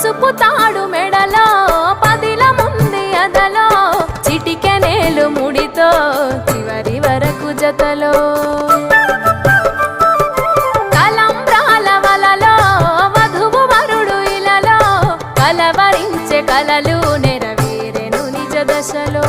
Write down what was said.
పసుపు తాడు మెడలో పదిల ముంది అదలో చిటికెనేలు ముడితో చివరి వరకు జతలో తలంబ్రాల వలలో వధువు వరుడు ఇలలో కలవరించే కలలు నెరవేరెను నిజ దశలో.